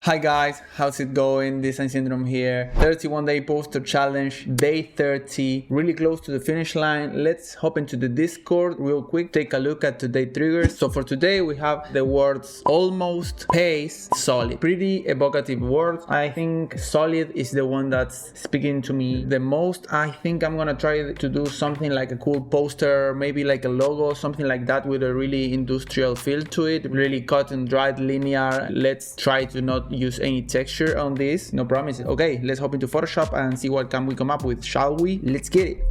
Hi guys, how's it going? This is Syndrome here. 31-day poster challenge, day 30, really close to the finish line. Let's hop into the Discord real quick, take a look at today's triggers. So for today we have the words almost, pace, solid. Pretty evocative words. I think solid is the one that's speaking to me the most. I think I'm gonna try to do something like a cool poster, maybe like a logo, something like that with a really industrial feel to it, really cut and dried, linear. Let's try to not use any texture on this, no promises. Okay, let's hop into Photoshop and see what can we come up with, shall we? Let's get it.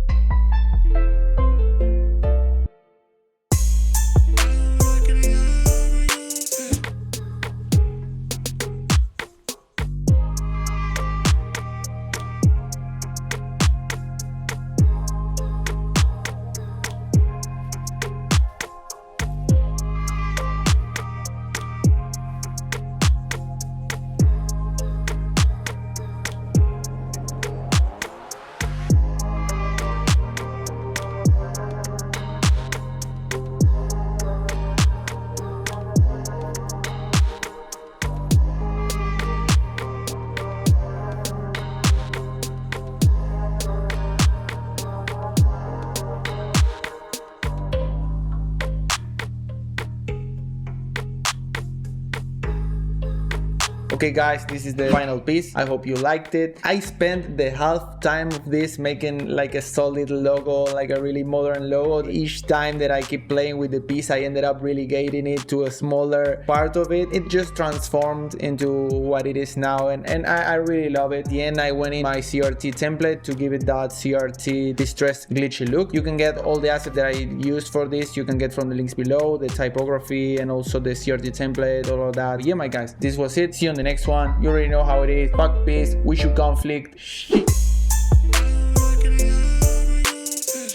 Okay guys, this is the final piece. I hope you liked it. I spent the half time of this making like a solid logo, like a really modern logo. Each time that I keep playing with the piece, I ended up relegating it to a smaller part of it. It just transformed into what it is now, and I really love it. At the end, I went in my CRT template to give it that CRT distressed glitchy look. You can get all the assets that I used for this. You can get from the links below, the typography and also the CRT template, all of that. Yeah, my guys, this was it. See you on the next one. You already know how it is. Fuck peace. Wish you conflict. Shit.